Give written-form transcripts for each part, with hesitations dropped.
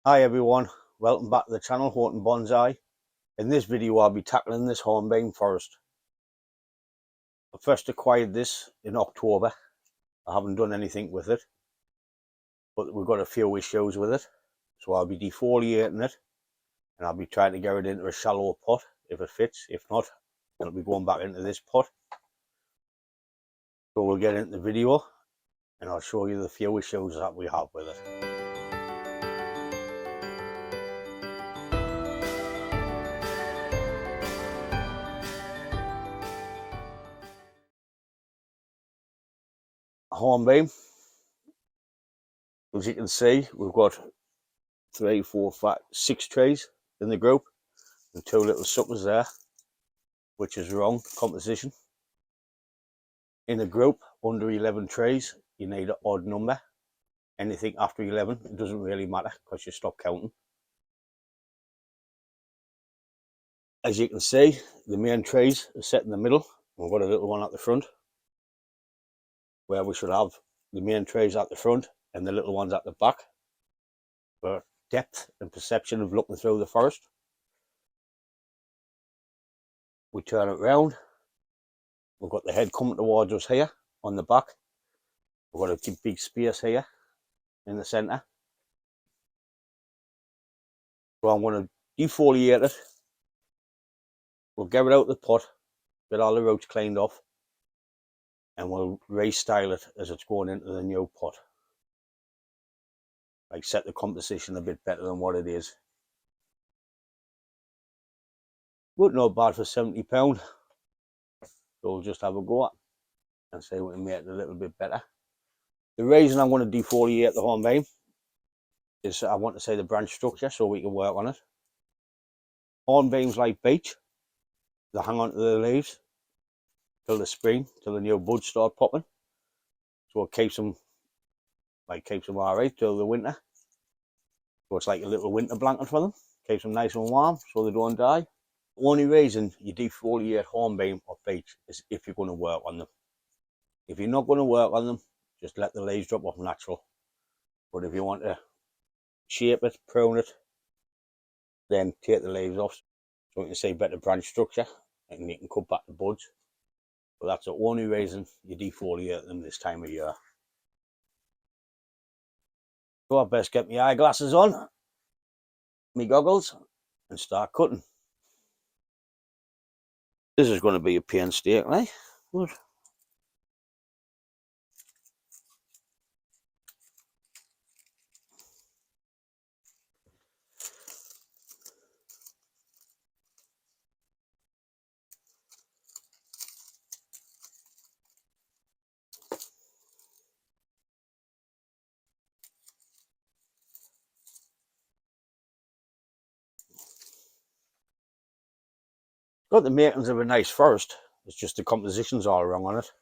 Hi everyone, welcome back to the channel Horton Bonsai. In this video I'll be tackling this hornbeam forest. I first acquired this in October. I haven't done anything with it, but we've got a few issues with it. So I'll be defoliating it and I'll be trying to get it into a shallow pot if it fits. If not, it'll be going back into this pot. So we'll get into the video and I'll show you the few issues that we have with it. Hornbeam, as you can see, we've got 3, 4, 5, 6 trees in the group and 2 little suckers there, which is wrong composition. In a group under 11 trees you need an odd number. Anything after 11 it doesn't really matter because you stop counting. As you can see, the main trees are set in the middle. We've got a little one at the front, where we should have the main trees at the front and the little ones at the back for depth and perception of looking through the forest. We turn it round. We've got the head coming towards us here on the back. We've got a big space here in the centre. So I'm going to defoliate it. We'll get it out of the pot, get all the roots cleaned off, and we'll restyle it as it's going into the new pot. Like set the composition a bit better than what it is. But not bad for £70. So we'll just have a go at it and see if we can make it a little bit better. The reason I'm going to defoliate the hornbeam is I want to see the branch structure so we can work on it. Hornbeams like beech, they hang on to the leaves till the spring, till the new buds start popping. So it keeps them alright till the winter. So it's like a little winter blanket for them. Keeps them nice and warm so they don't die. The only reason you defoliate hornbeam or beech is if you're going to work on them. If you're not going to work on them, just let the leaves drop off natural. But if you want to shape it, prune it, then take the leaves off so you can see better branch structure and you can cut back the buds. But that's the only reason you defoliate them this time of year. So I best get my eyeglasses on, my goggles, and start cutting. This is going to be a painstaking, but got the makings of a nice forest. It's just the composition's all wrong on it.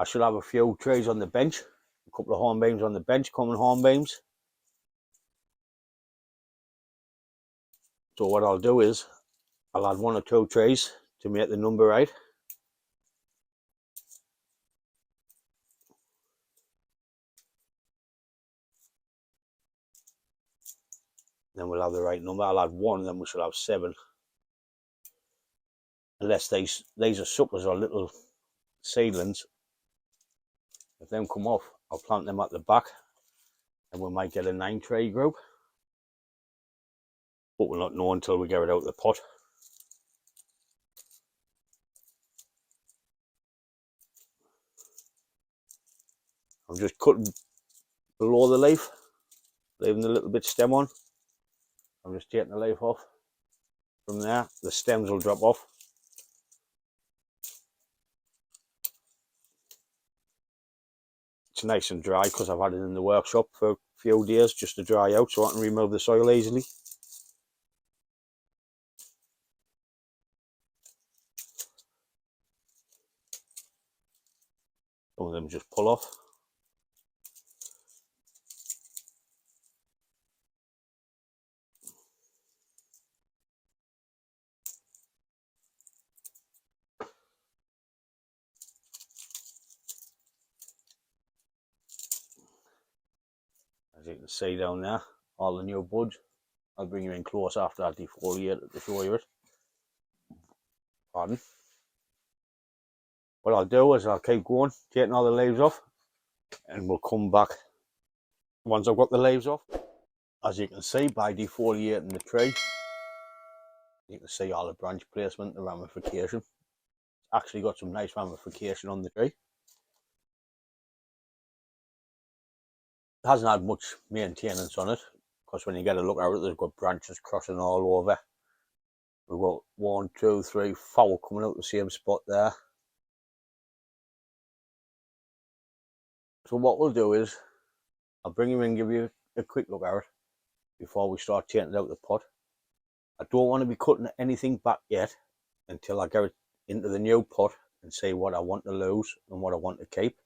I should have a few trees on the bench, a couple of hornbeams on the bench, common hornbeams. So what I'll do is I'll add 1 or 2 trees to make the number right. Then we'll have the right number. I'll add 1, then we should have 7. Unless these are suckers or little seedlings. If them come off, I'll plant them at the back and we might get a 9 tree group. But we'll not know until we get it out of the pot. I'm just cutting below the leaf, leaving the little bit stem on. I'm just taking the leaf off. From there, the stems will drop off. It's nice and dry because I've had it in the workshop for a few days just to dry out so I can remove the soil easily. Some of them just pull off. As you can see down there, all the new buds. I'll bring you in close after I defoliate it to show you it. Pardon. What I'll do is I'll keep going, taking all the leaves off, and we'll come back once I've got the leaves off. As you can see, by defoliating the tree, you can see all the branch placement, the ramification. It's actually got some nice ramification on the tree. It hasn't had much maintenance on it, because when you get a look at it, there's got branches crossing all over. We've got 1, 2, 3, 4 coming out the same spot there. So what we'll do is, I'll bring you in and give you a quick look at it before we start taking it out of the pot. I don't want to be cutting anything back yet until I get it into the new pot and see what I want to lose and what I want to keep.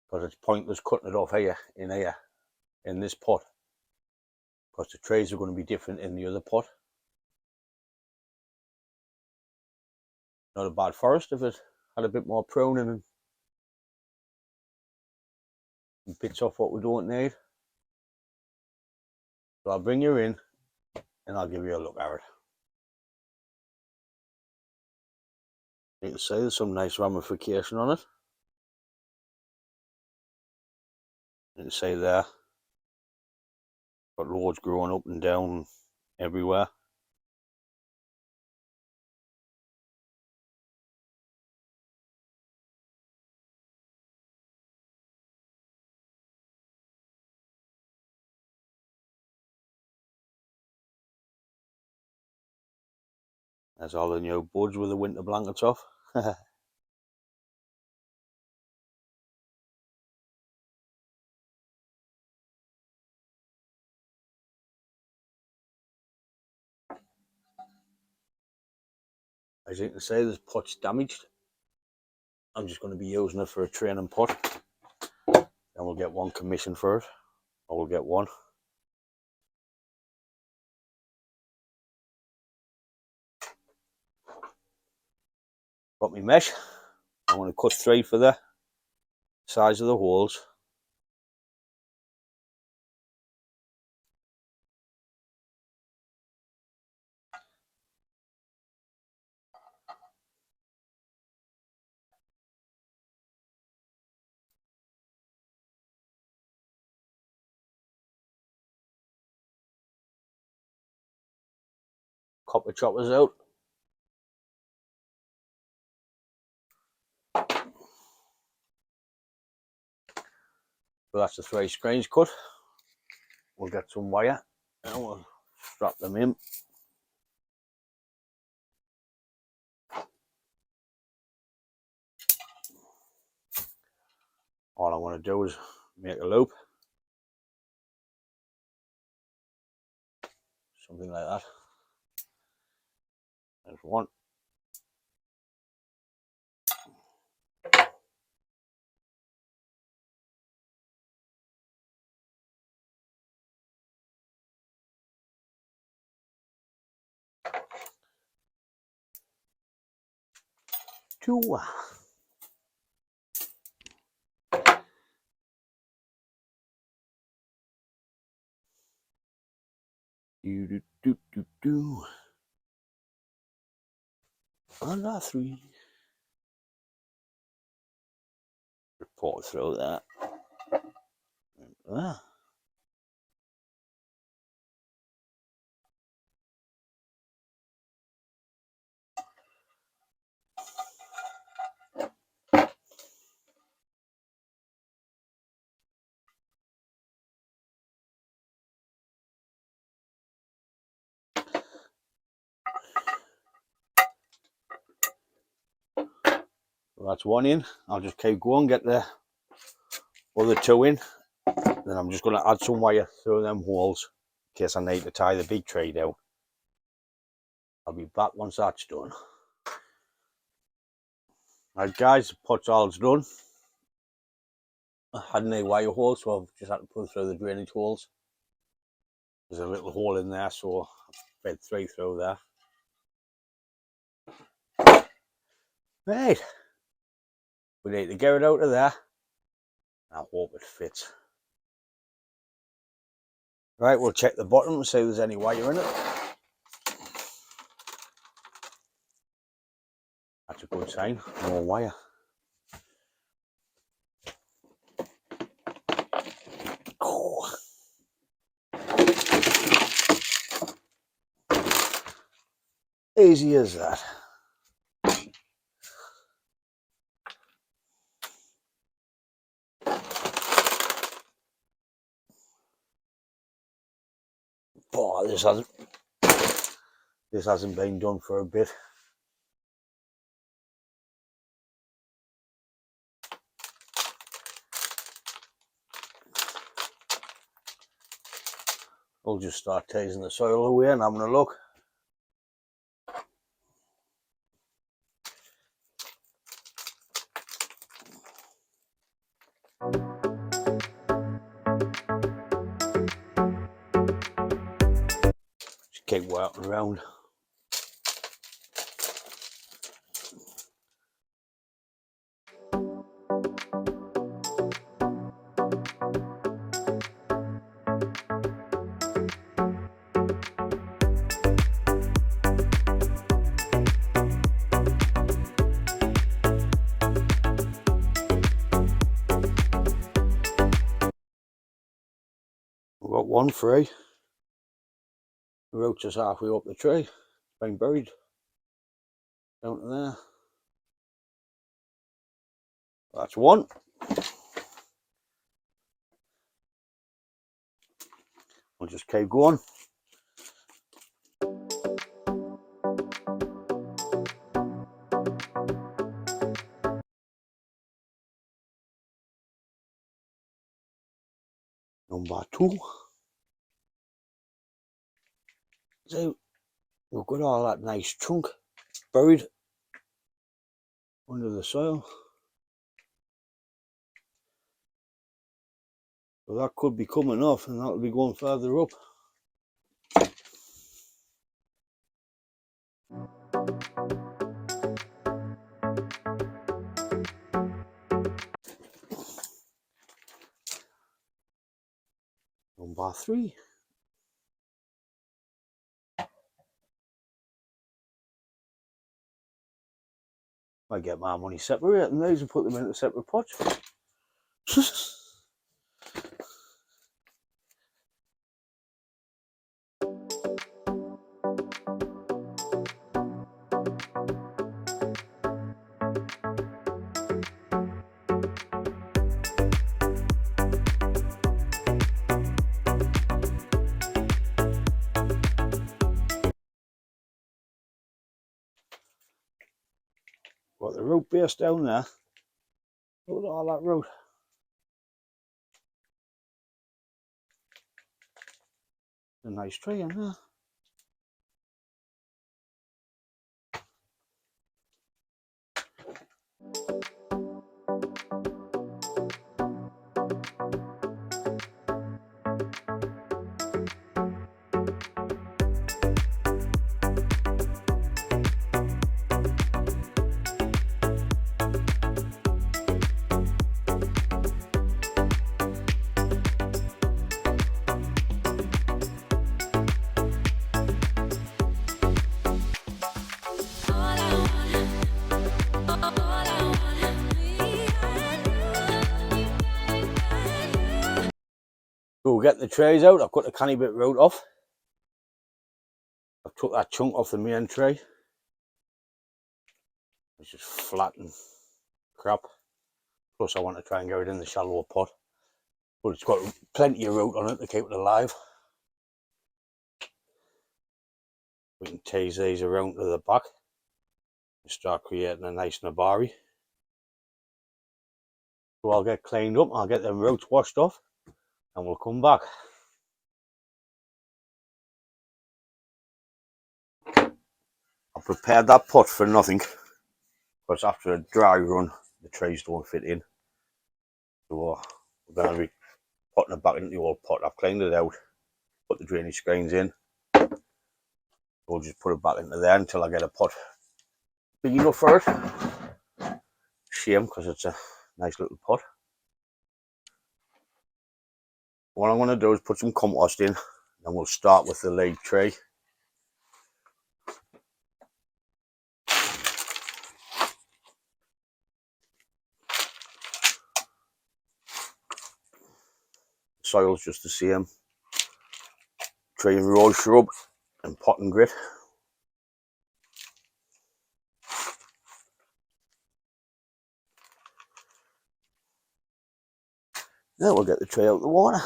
Because it's pointless cutting it off here, in this pot. Because the trees are going to be different in the other pot. Not a bad forest if it had a bit more pruning and bits off what we don't need. So I'll bring you in and I'll give you a look at it. You can see there's some nice ramification on it. You can see there, got loads growing up and down everywhere. There's all the new buds with the winter blankets off. As you can see, this pot's damaged. I'm just going to be using it for a training pot. And we'll get one commission for it. Or we'll get one. Got my mesh. I'm going to cut 3 for the size of the holes. Copper choppers out. So that's the 3 screens cut. We'll get some wire and we'll strap them in. All I want to do is make a loop. Something like that. There's 1. 2. Another 3. Report through that. So that's 1 in. I'll just keep going, get the other 2 in. Then I'm just going to add some wire through them holes in case I need to tie the big tree down. I'll be back once that's done. Right guys, the pot's all done. I had any wire holes, so I've just had to pull through the drainage holes. There's a little hole in there, so I fed 3 through there. Right, we need to get it out of there. I hope it fits. Right, we'll check the bottom and see if there's any wire in it. That's a good sign, more wire. Oh. Easy as that. Oh, this hasn't been done for a bit. We'll just start tasing the soil away and having a look. Just keep working around. We've got one free. The root just halfway up the tree. It's been buried down to there. That's one. We'll just keep going. Number 2. So we've got all that nice chunk buried under the soil. So that could be coming off and that'll be going further up. Number 3. I get my money separating these and put them into separate pots. Got the root base down there. Look at all that root. A nice tree in there. We'll get the trays out. I've cut the canny bit root off. I've took that chunk off the main tray. It's just flat and crap. Plus I want to try and get it in the shallower pot. But it's got plenty of root on it to keep it alive. We can tease these around to the back and start creating a nice nabari. So I'll get cleaned up, I'll get them roots washed off and we'll come back. I prepared that pot for nothing because after a dry run the trays don't fit in. So we're going to be putting it back into the old pot. I've cleaned it out, put the drainage screens in. We'll just put it back into there until I get a pot big enough for it. Shame because it's a nice little pot. What I'm going to do is put some compost in, and we'll start with the lead tray. Soil's just the same. Tree and rose shrub and pot and grit. Now we'll get the tray out of the water.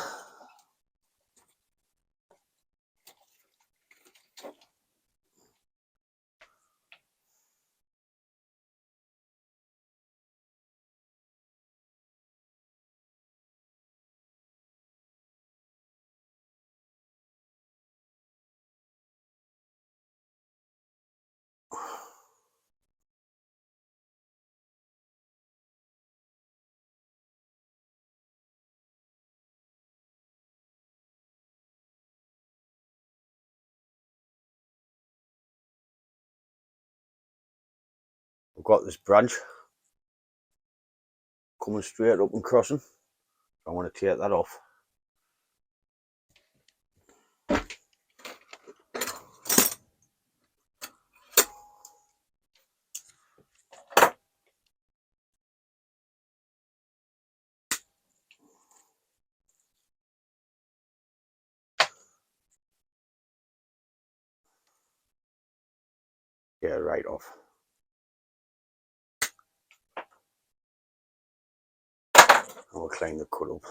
I've got this branch coming straight up and crossing. I want to take that off. Get it right off. And we'll clean the cut up.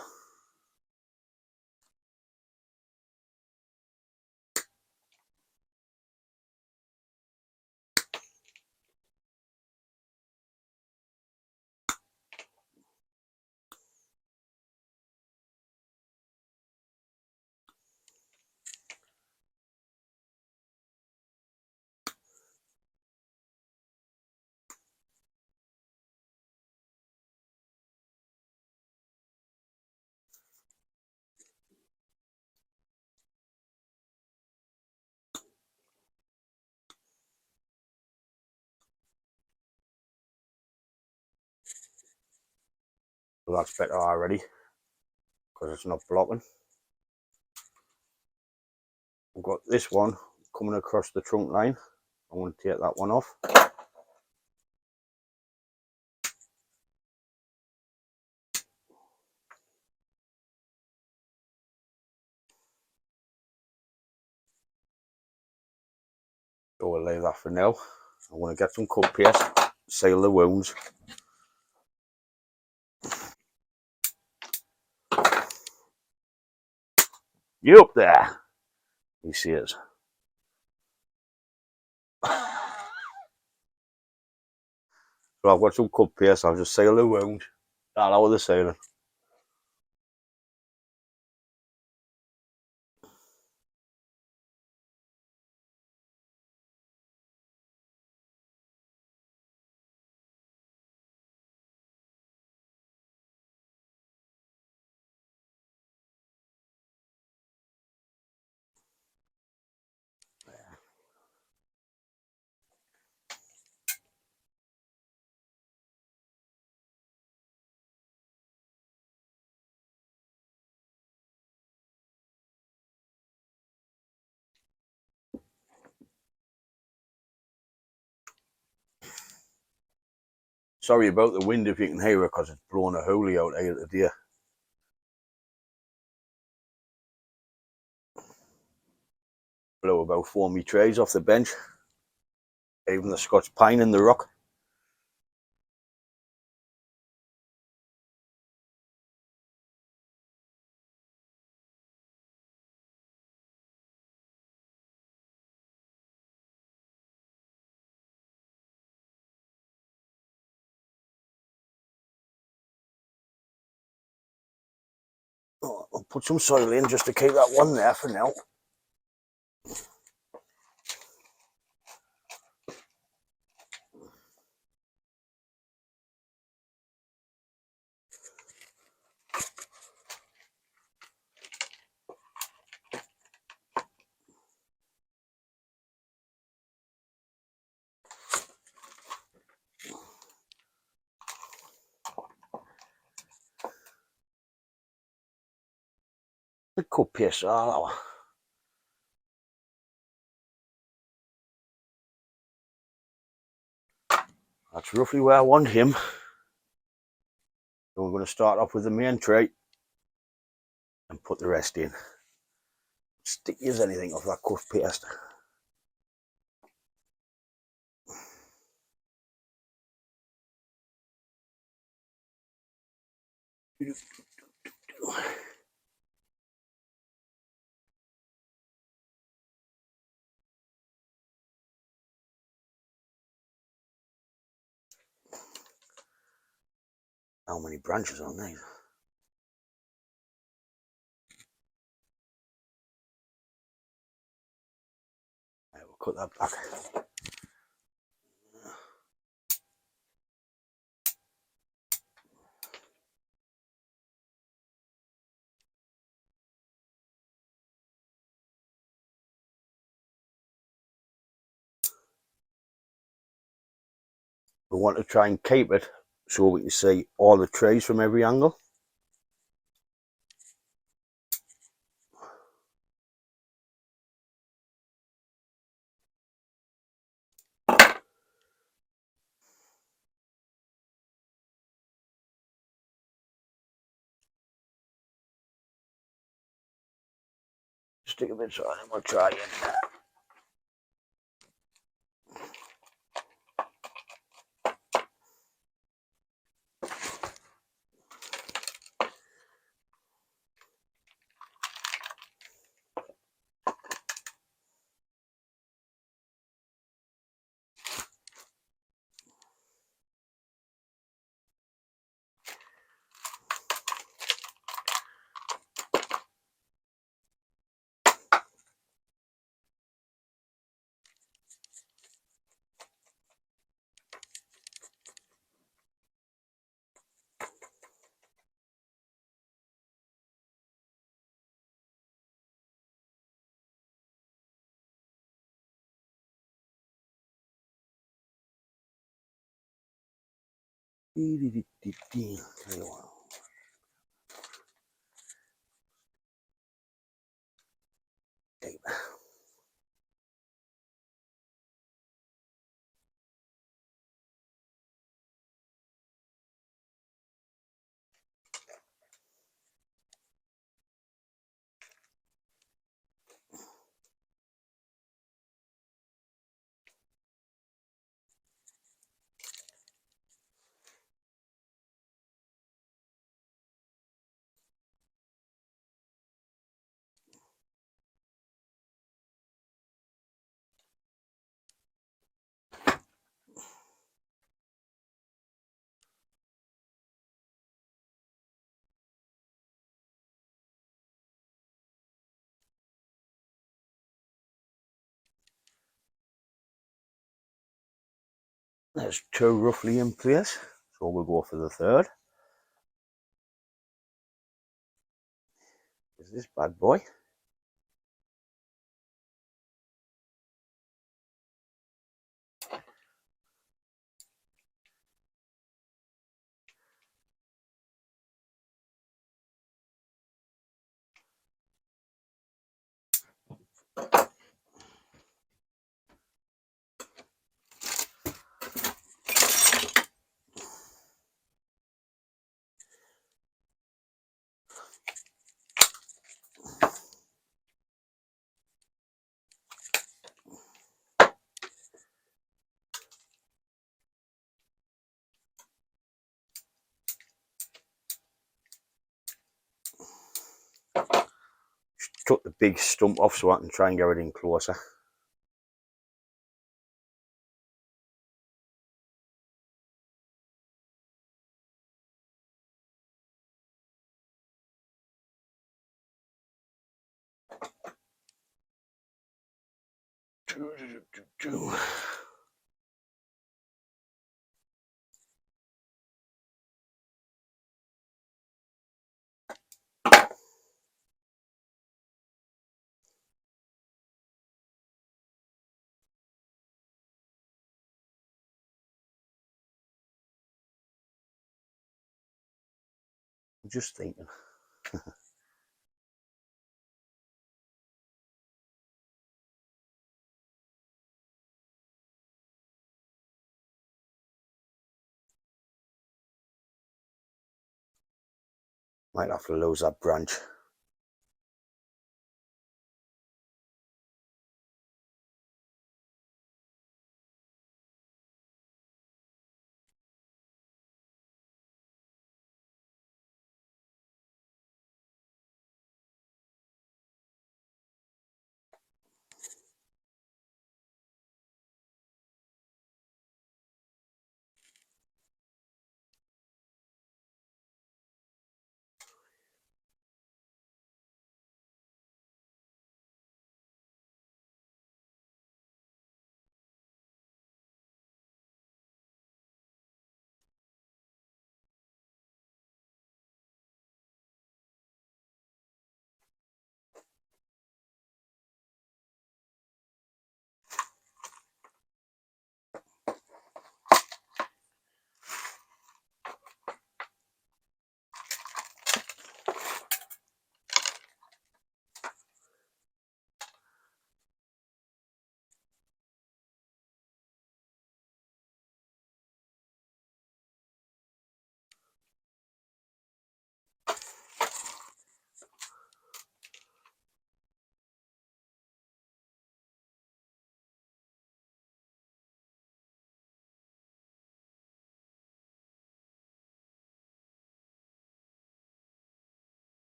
Well, that's better already because it's not blocking. We've got this one coming across the trunk line. I want to take that one off. So we'll leave that for now. I want to get some cut paste, seal the wounds. You up there? He says. So I've got some cut paste, I'll just seal the wound. That'll lower the sealing. Sorry about the wind if you can hear it because it's blowing a holy out here today. Blew about 4 me trays off the bench. Even the Scotch pine in the rock. Oh, I'll put some soil in just to keep that one there for now. The cut paste all over. That's roughly where I want him. So we're going to start off with the main tray and put the rest in. Sticky as anything off that cut paste. How many branches on these? Right, we'll cut that back. We want to try and keep it so we can see all the trays from every angle. Stick a bit so and we'll try it. There's two roughly in place, so we'll go for the third. Is this bad boy? Took the big stump off so I can try and get it in closer. I'm just thinking. Might have to lose that branch.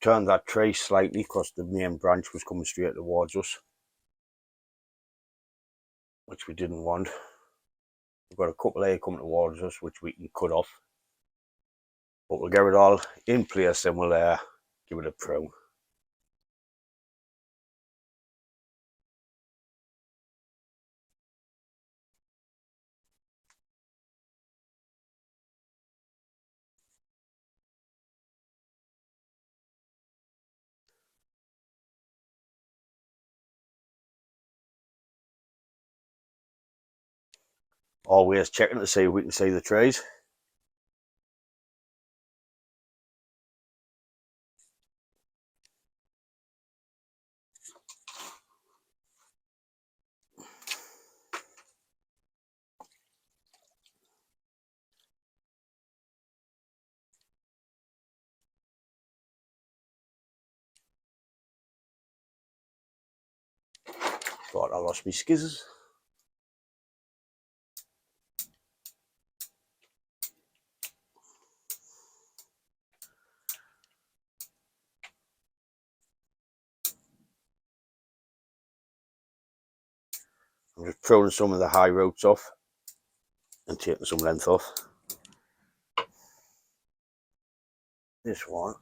Turned that tray slightly because the main branch was coming straight towards us, which we didn't want. We've got a couple here coming towards us which we can cut off, but we'll get it all in place and we'll give it a prune. Always checking to see if we can see the trays. Thought I lost my skizzers. I'm just pruning some of the high roots off and taking some length off. This one.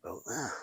About there.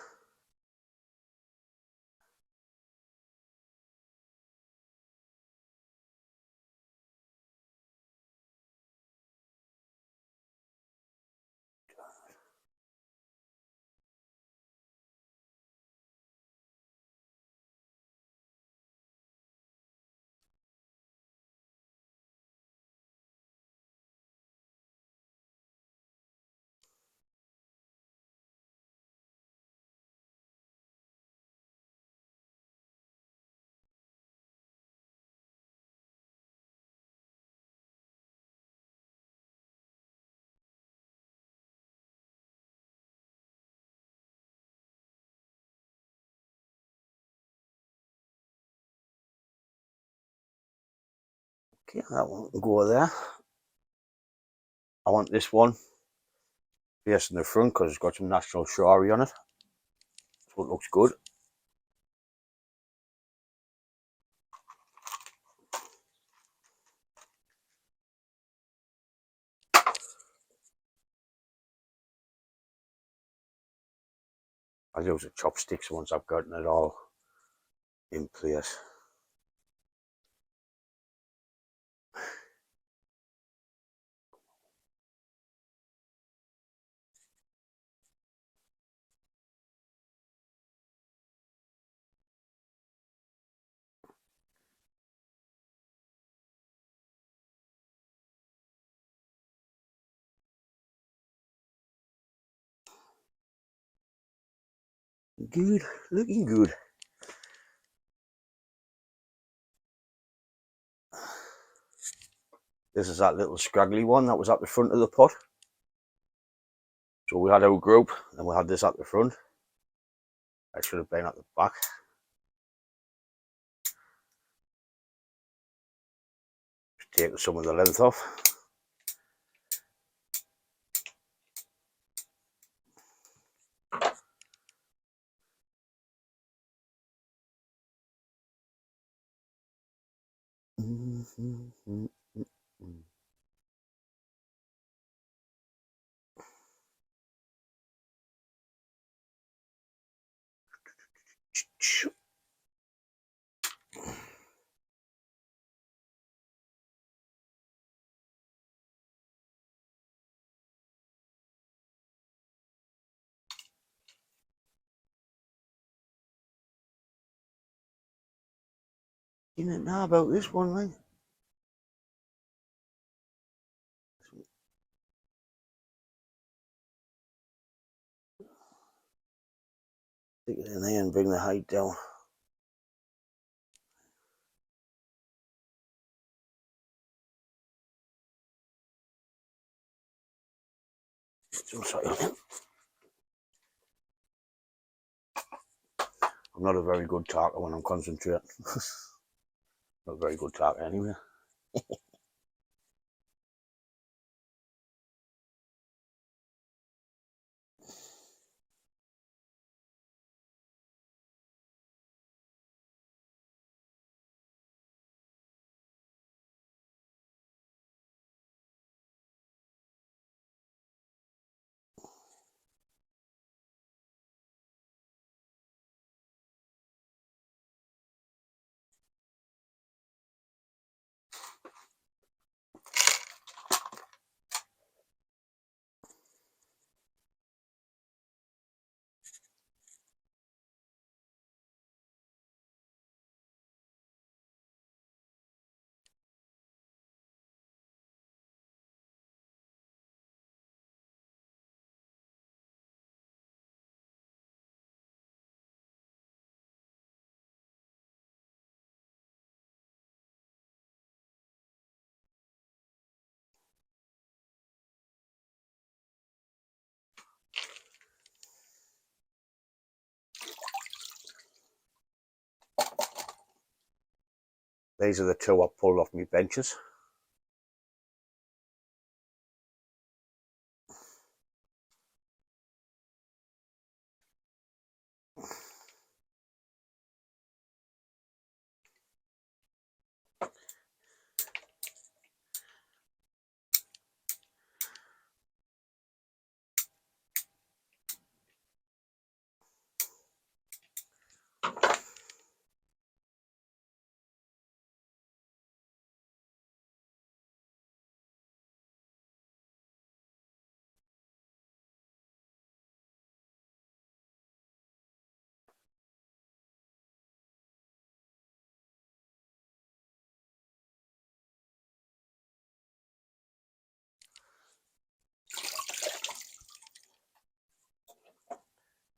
Okay, that one can go there. I want this one facing the front because it's got some natural shari on it, so it looks good. I'll use the chopsticks once I've gotten it all in place. Looking good, looking good. This is that little scraggly one that was at the front of the pot. So we had our group, and we had this at the front. I should have been at the back. Just take some of the length off. You didn't know about this one, mate. Stick it in there and bring the height down. I'm not a very good talker when I'm concentrating. Not a very good talker anyway. These are the two I pulled off my benches.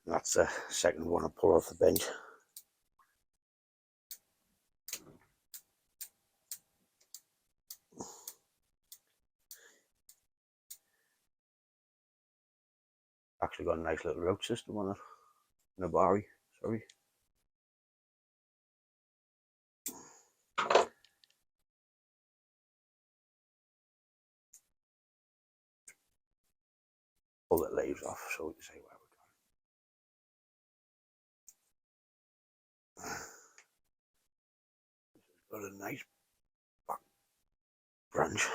That's the second one I pull off the bench. Actually got a nice little route system on it. Nabari, sorry. Pull the leaves off so we can see where we're going. Got a nice back branch.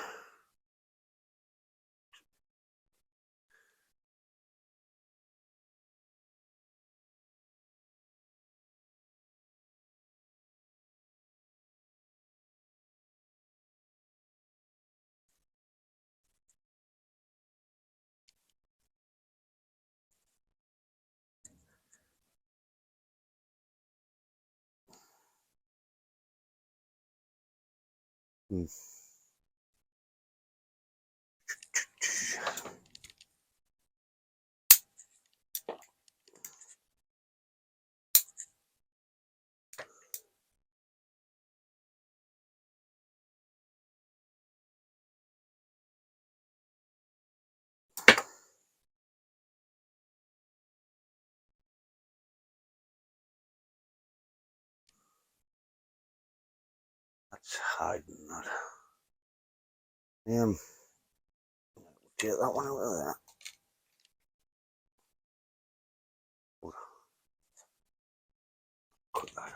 It's hiding that. Take that one out of there. Cut that.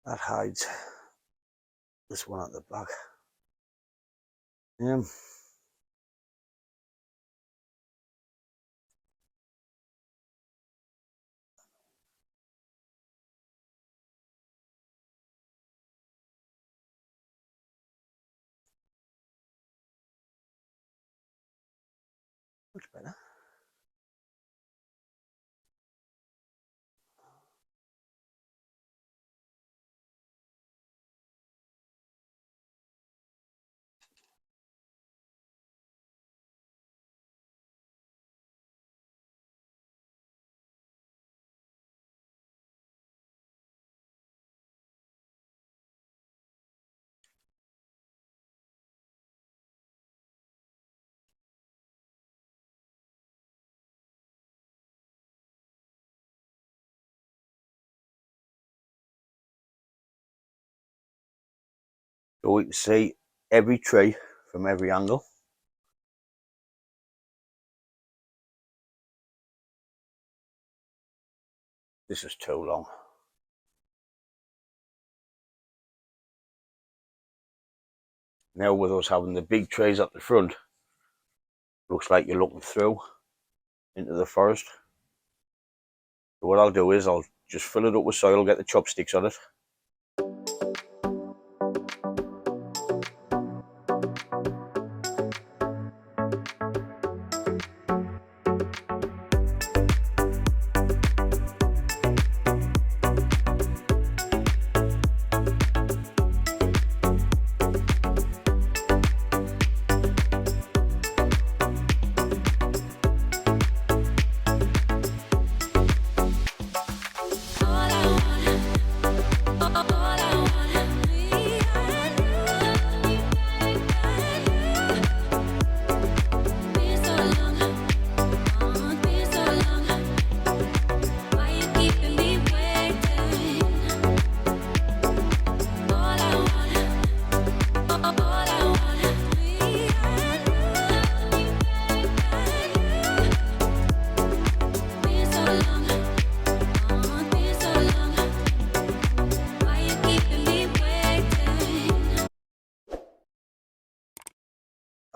That hides this one at the back. Much better. So we can see every tree from every angle. This is too long. Now with us having the big trees at the front, looks like you're looking through into the forest. So what I'll do is I'll just fill it up with soil, get the chopsticks on it.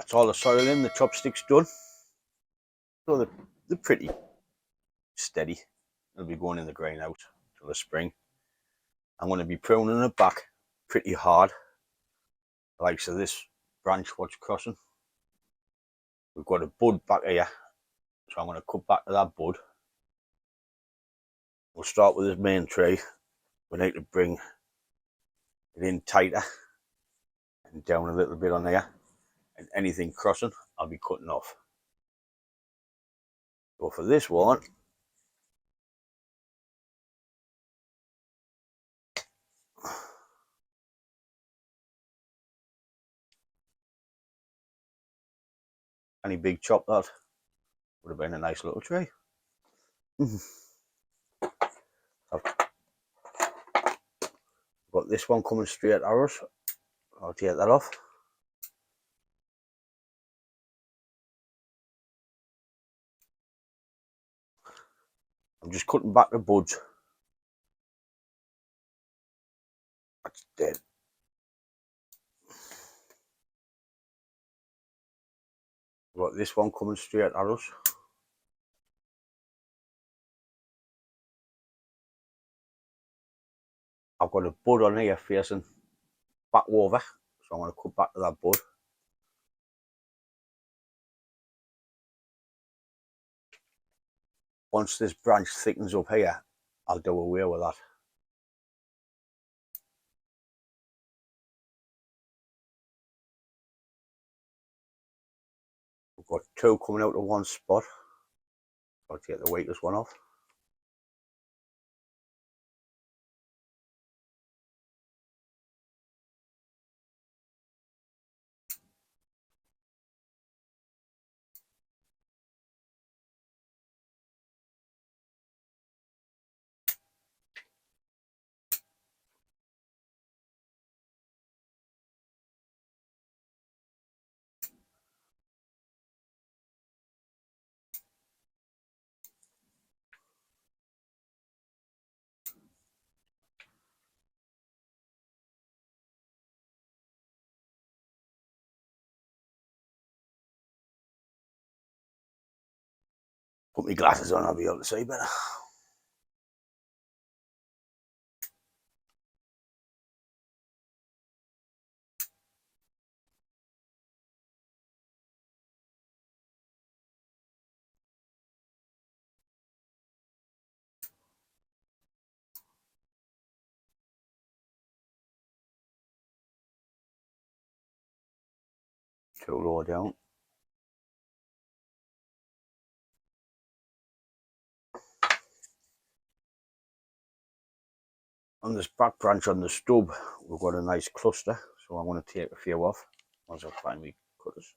That's all the soil in, the chopsticks done. So they're pretty steady. They'll be going in the greenhouse till the spring. I'm going to be pruning it back pretty hard. Like so this branch what's crossing. We've got a bud back here. So I'm going to cut back to that bud. We'll start with this main tree. We need to bring it in tighter and down a little bit on there, and anything crossing I'll be cutting off. So for this one, any big chop that would have been a nice little tree. I've got this one coming straight at us. I'll take that off. I'm just cutting back the buds. That's dead. I've got this one coming straight at us. I've got a bud on here facing back over, so I'm going to cut back to that bud. Once this branch thickens up here, I'll do away with that. We've got two coming out of one spot. I'll take the weakest one off. Put my glasses on, I'll be able to see better. Too low down. On this back branch on the stub, we've got a nice cluster, so I'm going to take a few off once I find my cutters.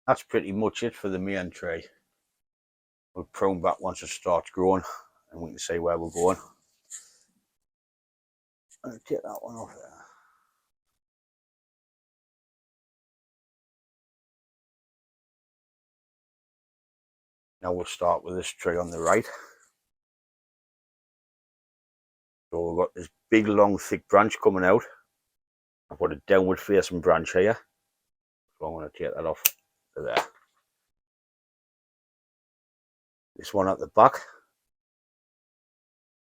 that's pretty much it for the main tree. We'll prune back once it starts growing and we can see where we're going. I'll take that one off there. Now we'll start with this tree on the right. So we've got this big long thick branch coming out. I've got a downward facing branch here. So I'm going to take that off to there. This one at the back,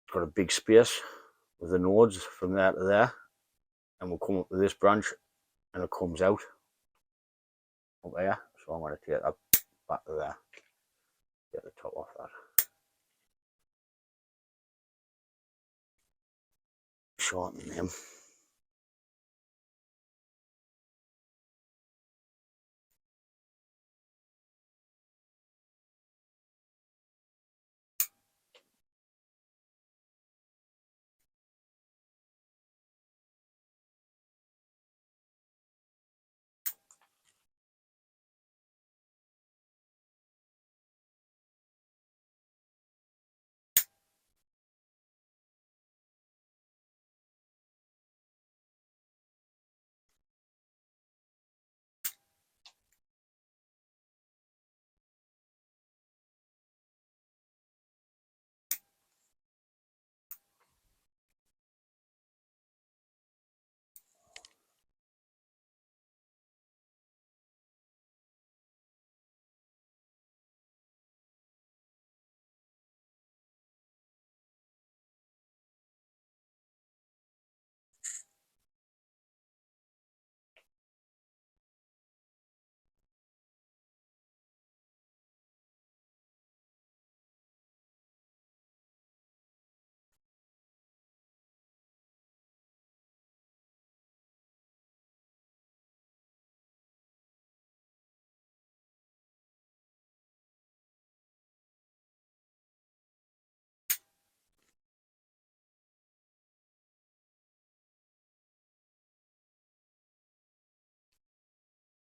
it's got a big space with the nodes from there to there. And we'll come up to this branch and it comes out up there. So I'm going to take that back to there. Get the top off that. Shorten him.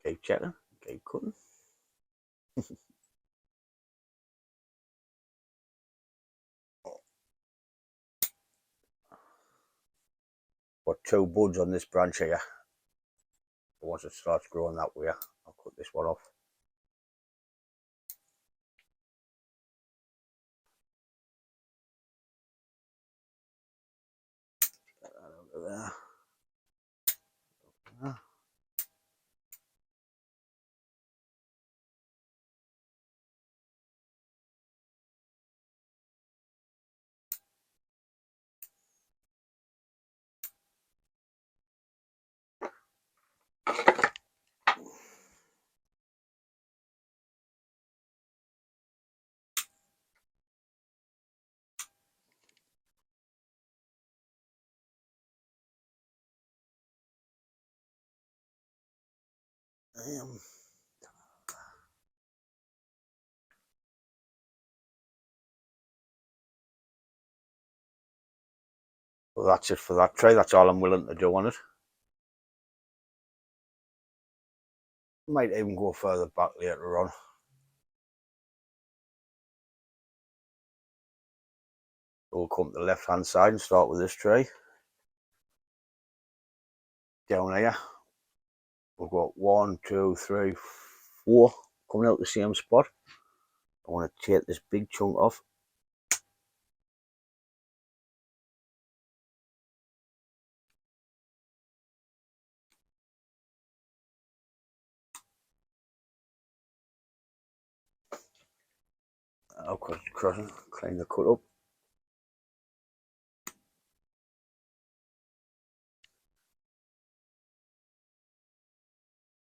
Keep checking, keep cutting. Got two buds on this branch here. Once it starts growing that way, I'll cut this one off. Get that out of there. Well, that's it for that tray. That's all I'm willing to do on it. Might even go further back later on. We'll come to the left hand side and start with this tray. Down here, we've got 1, 2, 3, 4 coming out the same spot. I want to take this big chunk off. I'll clean the cut up.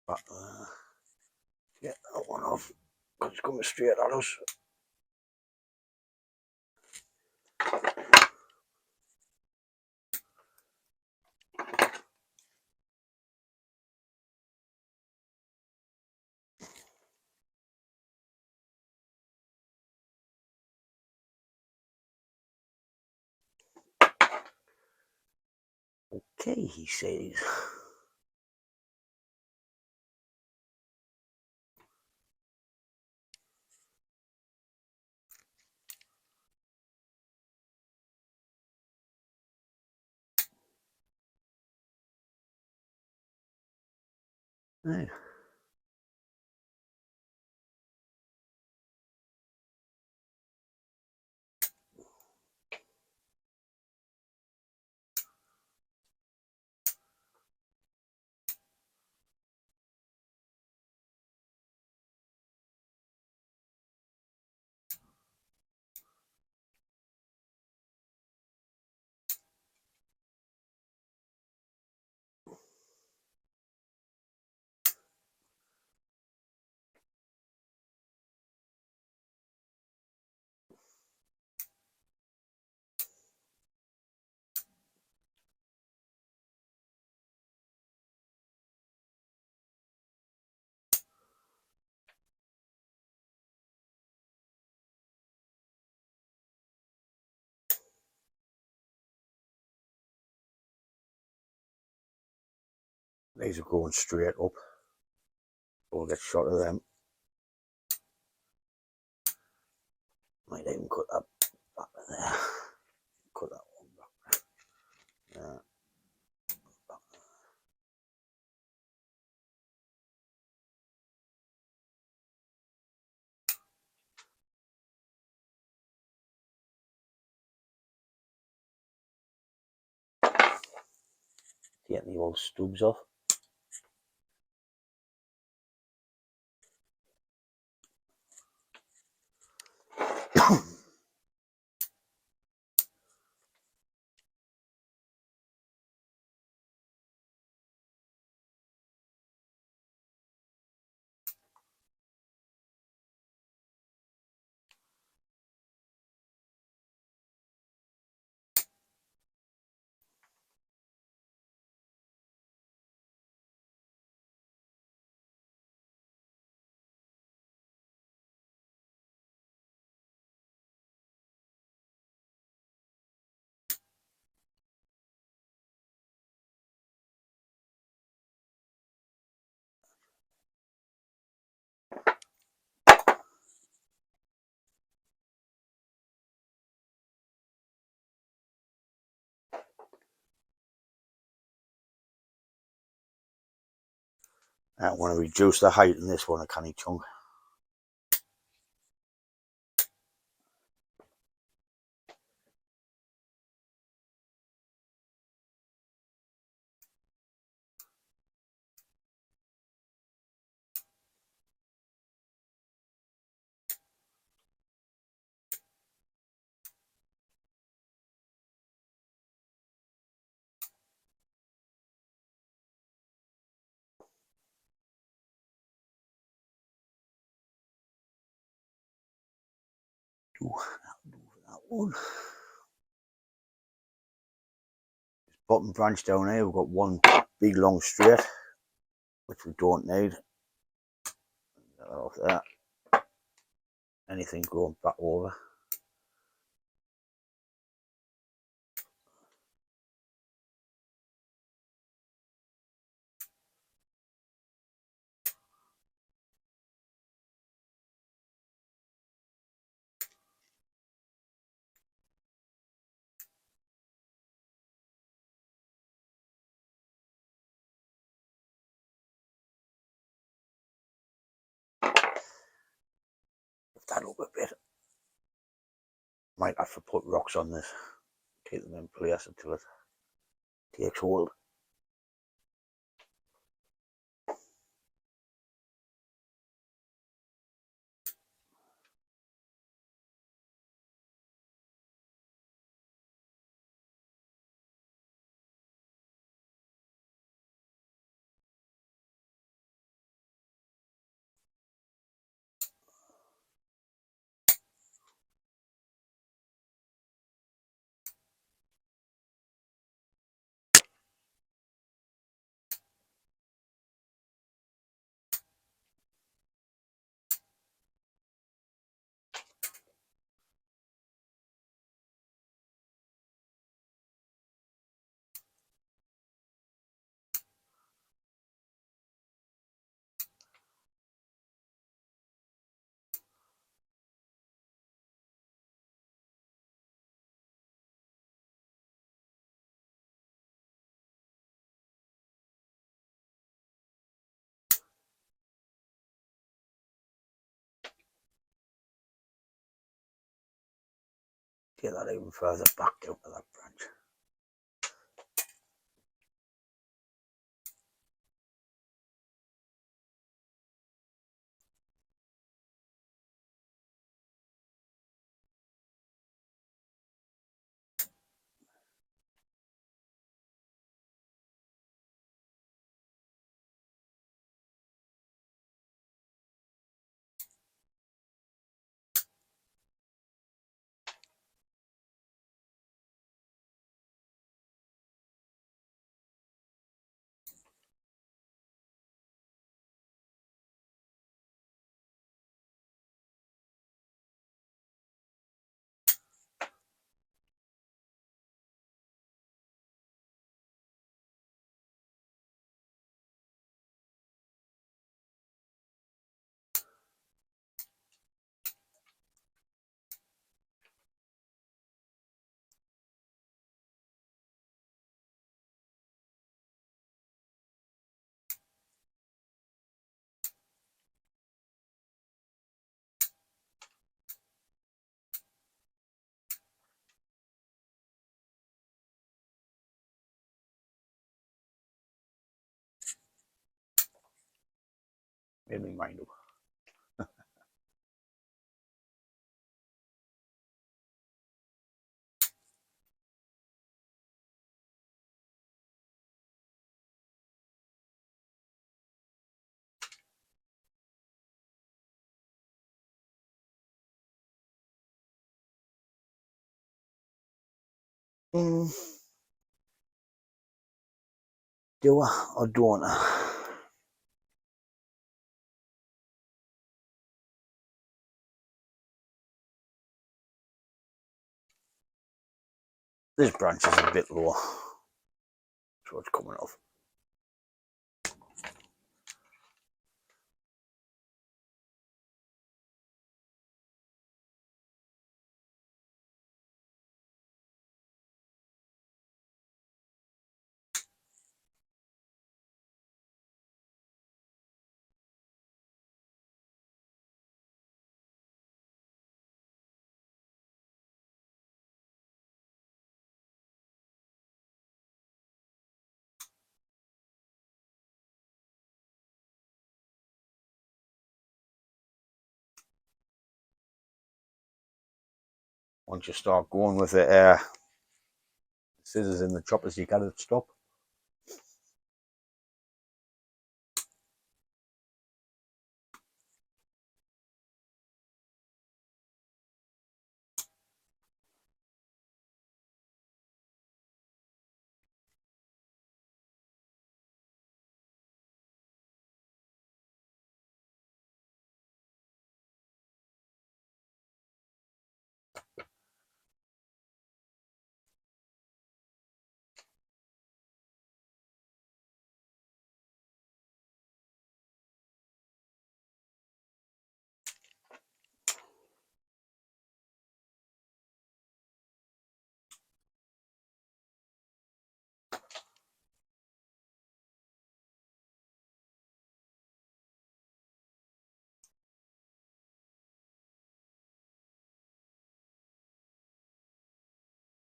But, get that one off. It's coming straight at us. Okay, he says. Right. These are going straight up. We'll get shot of them. Might even cut that back there. Cut that one back. Yeah. Get the old stubs off. I want to reduce the height in this one, a canny chunk. Do that one. Bottom branch down here, we've got one big long straight, which we don't need. Get that off there. Anything going back over. Lift that up a bit. Might have to put rocks on this. Keep them in place until it takes hold. get that even further back down to that branch. Made me mind up. Do I or don't I? This branch is a bit low, so it's coming off. Once you start going with the scissors in the choppers, you gotta stop.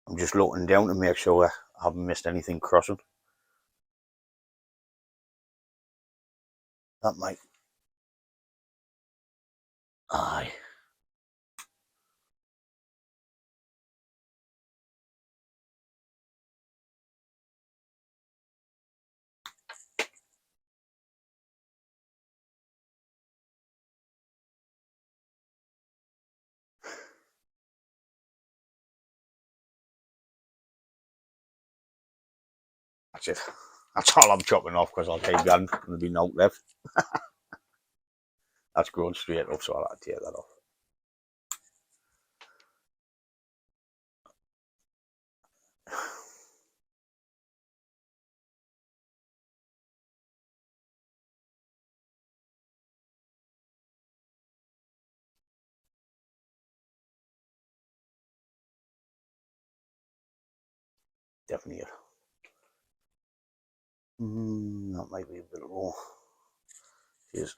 I'm just looking down to make sure I haven't missed anything crossing. That might. Aye. That's it. That's all I'm chopping off because I'll take that. There'll be no left. That's grown straight up, so I'll have to take that off. Definitely it. That might be a bit low. Cheers.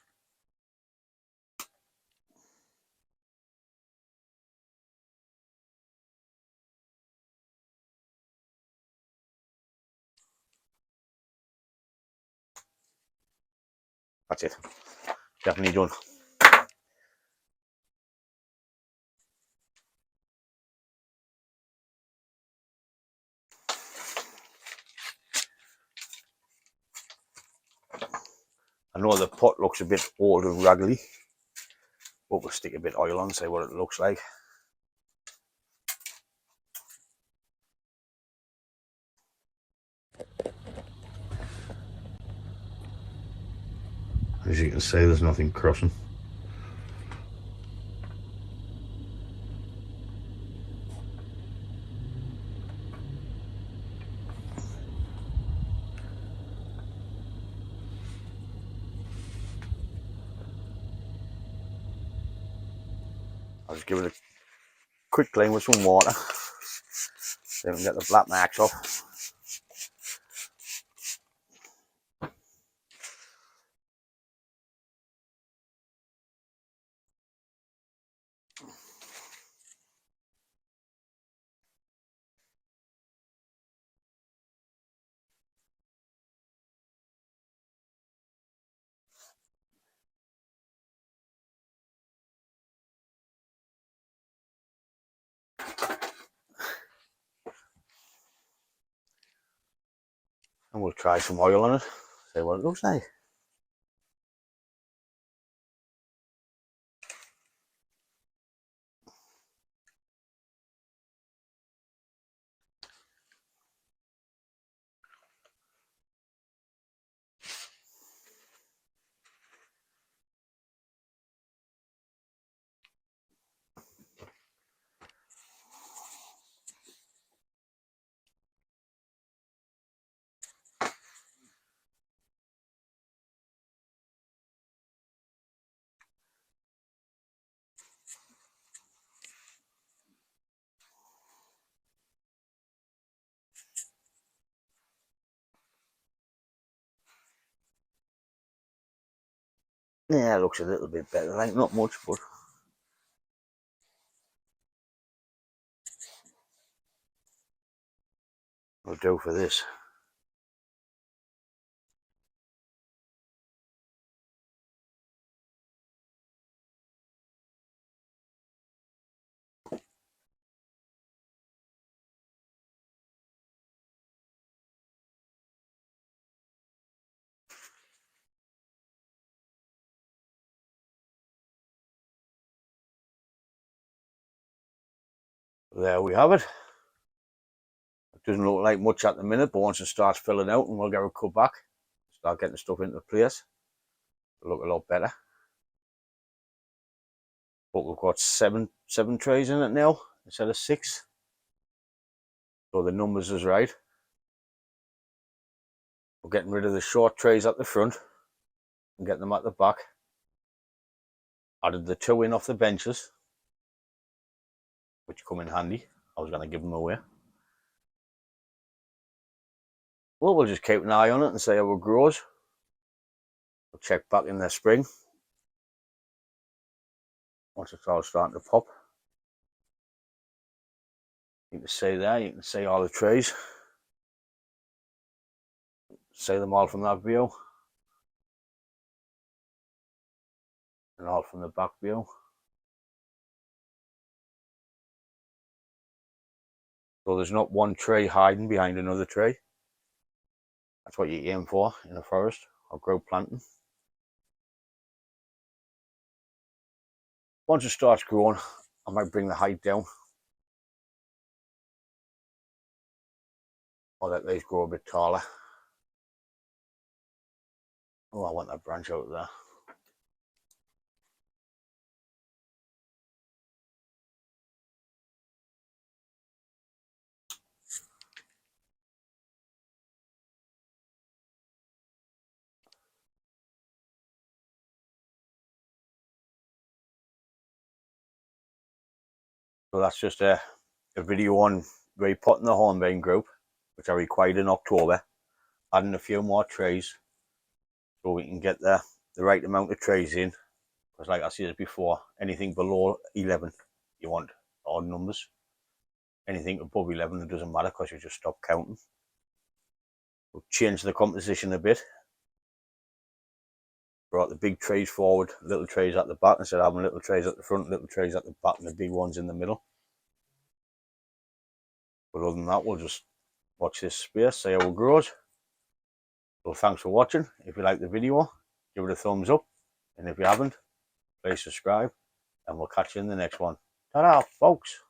That's it. Definitely done. I know the pot looks a bit old and raggedy, but we'll stick a bit of oil on, see what it looks like. As you can see, there's nothing crossing. I'll just give it a quick clean with some water so we can get the black marks off. And we'll try some oil on it, see what it looks like. Yeah, it looks a little bit better, like not much, but will do for this. There we have it. It doesn't look like much at the minute, but once it starts filling out and we'll get a cut back, start getting stuff into place, it'll look a lot better. But we've got seven trays in it now instead of 6. So the numbers is right. We're getting rid of the short trays at the front and getting them at the back. Added the 2 in off the benches, which come in handy. I was going to give them away. Well, we'll just keep an eye on it and see how it grows. We'll check back in the spring once it's all starting to pop. You can see there, you can see all the trays. See them all from that view. And all from the back view. So there's not one tree hiding behind another tree. That's what you aim for in a forest or grow planting. Once it starts growing, I might bring the height down. Or let these grow a bit taller. Oh, I want that branch out there. So that's just a video on repotting the Hornbeam group, which I required in October. Adding a few more trays so we can get the right amount of trays in. Because like I said before, anything below 11 you want odd numbers. Anything above 11 it doesn't matter because you just stop counting. We'll change the composition a bit. brought the big trees forward, little trees at the back, instead of having little trees at the front, little trees at the back, and the big ones in the middle. But other than that, we'll just watch this space, see how it grows. So thanks for watching. If you like the video, give it a thumbs up, and if you haven't, please subscribe, and we'll catch you in the next one. Ta-da, folks!